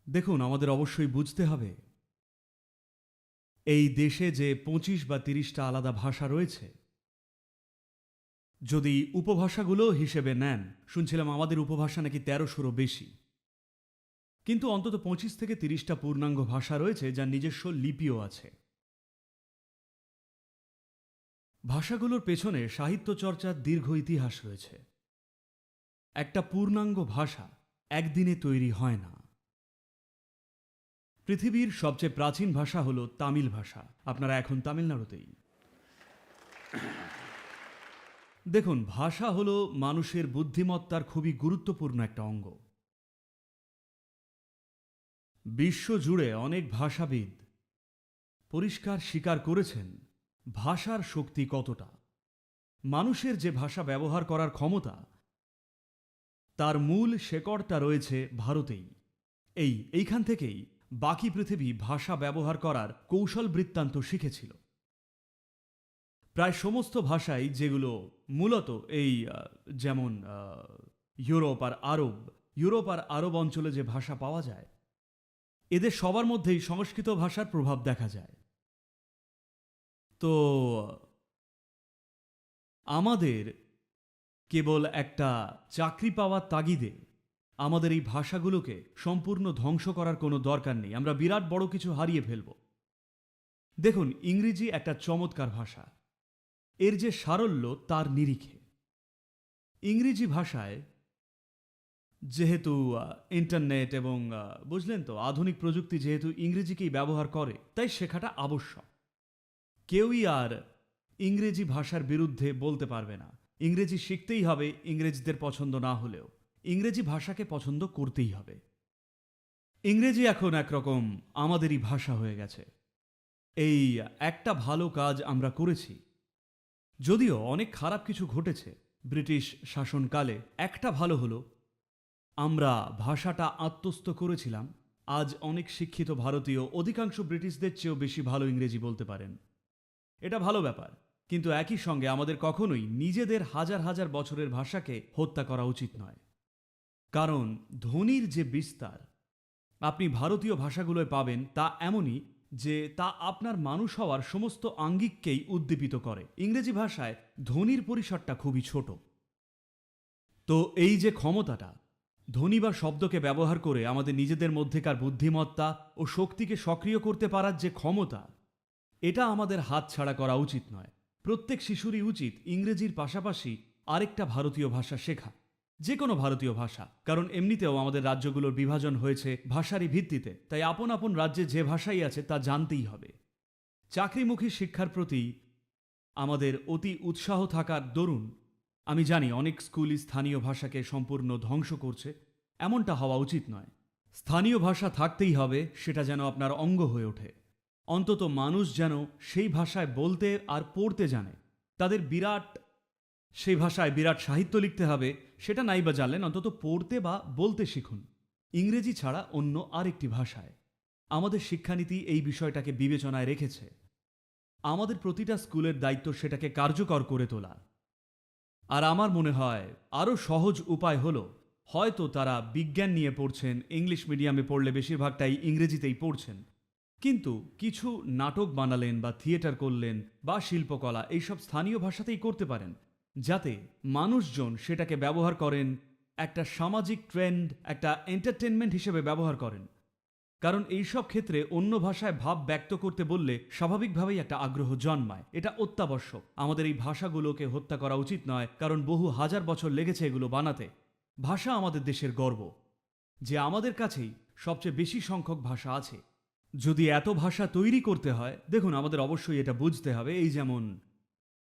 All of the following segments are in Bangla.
দেখুন, আমাদের অবশ্যই বুঝতে হবে এই দেশে যে ২৫ বা ৩০টা আলাদা ভাষা রয়েছে, যদি উপভাষাগুলো হিসেবে নেন, শুনছিলাম আমাদের উপভাষা নাকি ১৩০০রও বেশি। কিন্তু অন্তত ২৫ থেকে ৩০টা পূর্ণাঙ্গ ভাষা রয়েছে যার নিজস্ব লিপিও আছে। ভাষাগুলোর পেছনে সাহিত্য চর্চার দীর্ঘ ইতিহাস রয়েছে। একটা পূর্ণাঙ্গ ভাষা একদিনে তৈরি হয় না। পৃথিবীর সবচেয়ে প্রাচীন ভাষা হলো তামিল ভাষা। আপনারা এখন তামিলনাড়ুতেই। দেখুন, ভাষা হলো মানুষের বুদ্ধিমত্তার খুবই গুরুত্বপূর্ণ একটা অঙ্গ। বিশ্ব জুড়ে অনেক ভাষাবিদ পরিষ্কার স্বীকার করেছেন ভাষার শক্তি কতটা। মানুষের যে ভাষা ব্যবহার করার ক্ষমতা, তার মূল শেকড়টা রয়েছে ভারতেই। এইখান থেকেই বাকি পৃথিবী ভাষা ব্যবহার করার কৌশল বৃত্তান্ত শিখেছিল। প্রায় সমস্ত ভাষাই, যেগুলো মূলত যেমন ইউরোপ আর আরব অঞ্চলে যে ভাষা পাওয়া যায়, এদের সবার মধ্যেই সংস্কৃত ভাষার প্রভাব দেখা যায়। তো আমাদের কেবল একটা চাকরি পাওয়ার তাগিদে আমাদের এই ভাষাগুলোকে সম্পূর্ণ ধ্বংস করার কোনো দরকার নেই। আমরা বিরাট বড় কিছু হারিয়ে ফেলব। দেখুন, ইংরেজি একটা চমৎকার ভাষা। এর যে সারল্য তার নিরিখে ইংরেজি ভাষায় যেহেতু ইন্টারনেট এবং বুঝলেন তো, আধুনিক প্রযুক্তি যেহেতু ইংরেজিকেই ব্যবহার করে, তাই শেখাটা আবশ্যক। কেউই আর ইংরেজি ভাষার বিরুদ্ধে বলতে পারবে না। ইংরেজি শিখতেই হবে, ইংরেজদের পছন্দ না হলেও ইংরেজি ভাষাকে পছন্দ করতেই হবে। ইংরেজি এখন একরকম আমাদেরই ভাষা হয়ে গেছে। এই একটা ভালো কাজ আমরা করেছি, যদিও অনেক খারাপ কিছু ঘটেছে ব্রিটিশ শাসনকালে। একটা ভালো হলো, আমরা ভাষাটা আত্মস্থ করেছিলাম। আজ অনেক শিক্ষিত ভারতীয় অধিকাংশ ব্রিটিশদের চেয়েও বেশি ভালো ইংরেজি বলতে পারেন। এটা ভালো ব্যাপার, কিন্তু একই সঙ্গে আমাদের কখনোই নিজেদের হাজার হাজার বছরের ভাষাকে হত্যা করা উচিত নয়। কারণ ধ্বনির যে বিস্তার আপনি ভারতীয় ভাষাগুলোয় পাবেন, তা এমনই যে তা আপনার মানুষ হওয়ার সমস্ত আঙ্গিককেই উদ্দীপিত করে। ইংরেজি ভাষায় ধ্বনির পরিসরটা খুবই ছোট। তো এই যে ক্ষমতাটা, ধ্বনি বা শব্দকে ব্যবহার করে আমাদের নিজেদের মধ্যেকার বুদ্ধিমত্তা ও শক্তিকে সক্রিয় করতে পারার যে ক্ষমতা, এটা আমাদের হাতছাড়া করা উচিত নয়। প্রত্যেক শিশুরই উচিত ইংরেজির পাশাপাশি আরেকটা ভারতীয় ভাষা শেখা, যে কোনো ভারতীয় ভাষা। কারণ এমনিতেও আমাদের রাজ্যগুলোর বিভাজন হয়েছে ভাষারই ভিত্তিতে, তাই আপন আপন রাজ্যে যে ভাষাই আছে তা জানতেই হবে। চাকরিমুখী শিক্ষার প্রতি আমাদের অতি উৎসাহ থাকার দরুন আমি জানি অনেক স্কুলই স্থানীয় ভাষাকে সম্পূর্ণ ধ্বংস করছে। এমনটা হওয়া উচিত নয়। স্থানীয় ভাষা থাকতেই হবে, সেটা যেন আপনার অঙ্গ হয়ে ওঠে। অন্তত মানুষ যেন সেই ভাষায় বলতে আর পড়তে জানে। তাদের সেই ভাষায় বিরাট সাহিত্য লিখতে হবে, সেটা নাই বা জানলেন, অন্তত পড়তে বা বলতে শিখুন, ইংরেজি ছাড়া অন্য আরেকটি ভাষায়। আমাদের শিক্ষানীতি এই বিষয়টাকে বিবেচনায় রেখেছে। আমাদের প্রতিটা স্কুলের দায়িত্ব সেটাকে কার্যকর করে তোলা। আর আমার মনে হয় আরও সহজ উপায় হলো, হয়তো তারা বিজ্ঞান নিয়ে পড়ছেন, ইংলিশ মিডিয়ামে পড়লে বেশিরভাগটাই ইংরেজিতেই পড়ছেন, কিন্তু কিছু নাটক বানালেন বা থিয়েটার করলেন বা শিল্পকলা, এইসব স্থানীয় ভাষাতেই করতে পারেন, যাতে মানুষজন সেটাকে ব্যবহার করেন একটা সামাজিক ট্রেন্ড, একটা এন্টারটেনমেন্ট হিসেবে ব্যবহার করেন। কারণ এইসব ক্ষেত্রে অন্য ভাষায় ভাব ব্যক্ত করতে বললে স্বাভাবিকভাবেই একটা আগ্রহ জন্মায়। এটা অত্যাবশ্যক। আমাদের এই ভাষাগুলোকে হত্যা করা উচিত নয়, কারণ বহু হাজার বছর লেগেছে এগুলো বানাতে। ভাষা আমাদের দেশের গর্ব, যে আমাদের কাছেই সবচেয়ে বেশি সংখ্যক ভাষা আছে। যদি এত ভাষা তৈরি করতে হয়, দেখুন, আমাদের অবশ্যই এটা বুঝতে হবে। এই যেমন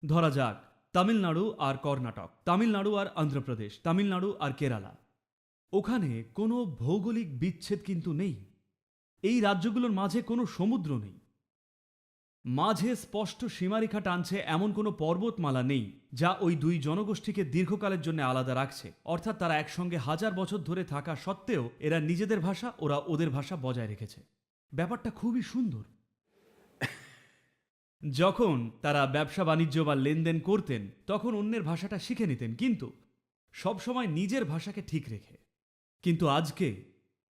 ধরা যাক তামিলনাড়ু আর কর্ণাটক, তামিলনাড়ু আর অন্ধ্রপ্রদেশ, তামিলনাড়ু আর কেরালা, ওখানে কোনো ভৌগোলিক বিচ্ছেদ কিন্তু নেই। এই রাজ্যগুলোর মাঝে কোনো সমুদ্র নেই। মাঝে স্পষ্ট সীমারেখা টানছে এমন কোনো পর্বতমালা নেই যা ওই দুই জনগোষ্ঠীকে দীর্ঘকালের জন্য আলাদা রাখছে। অর্থাৎ তারা একসঙ্গে হাজার বছর ধরে থাকা সত্ত্বেও এরা নিজেদের ভাষা, ওরা ওদের ভাষা বজায় রেখেছে। ব্যাপারটা খুবই সুন্দর। যখন তারা ব্যবসা বাণিজ্য বা লেনদেন করতেন, তখন অন্যের ভাষাটা শিখে নিতেন, কিন্তু সবসময় নিজের ভাষাকে ঠিক রেখে। কিন্তু আজকে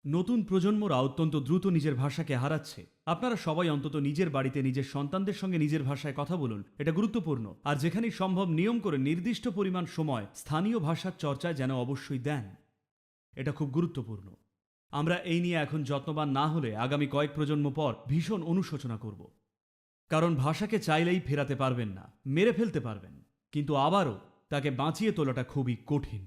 নতুন প্রজন্মরা অত্যন্ত দ্রুত নিজের ভাষাকে হারাচ্ছে। আপনারা সবাই অন্তত নিজের বাড়িতে নিজের সন্তানদের সঙ্গে নিজের ভাষায় কথা বলুন, এটা গুরুত্বপূর্ণ। আর যেখানেই সম্ভব নিয়ম করে নির্দিষ্ট পরিমাণ সময় স্থানীয় ভাষার চর্চায় যেন অবশ্যই দেন, এটা খুব গুরুত্বপূর্ণ। আমরা এই নিয়ে এখন যত্নবান না হলে আগামী কয়েক প্রজন্ম পর ভীষণ অনুশোচনা করব। কারণ ভাষাকে চাইলেই ফেরাতে পারবেন না, মেরে ফেলতে পারবেন, কিন্তু আবারও তাকে বাঁচিয়ে তোলাটা খুবই কঠিন।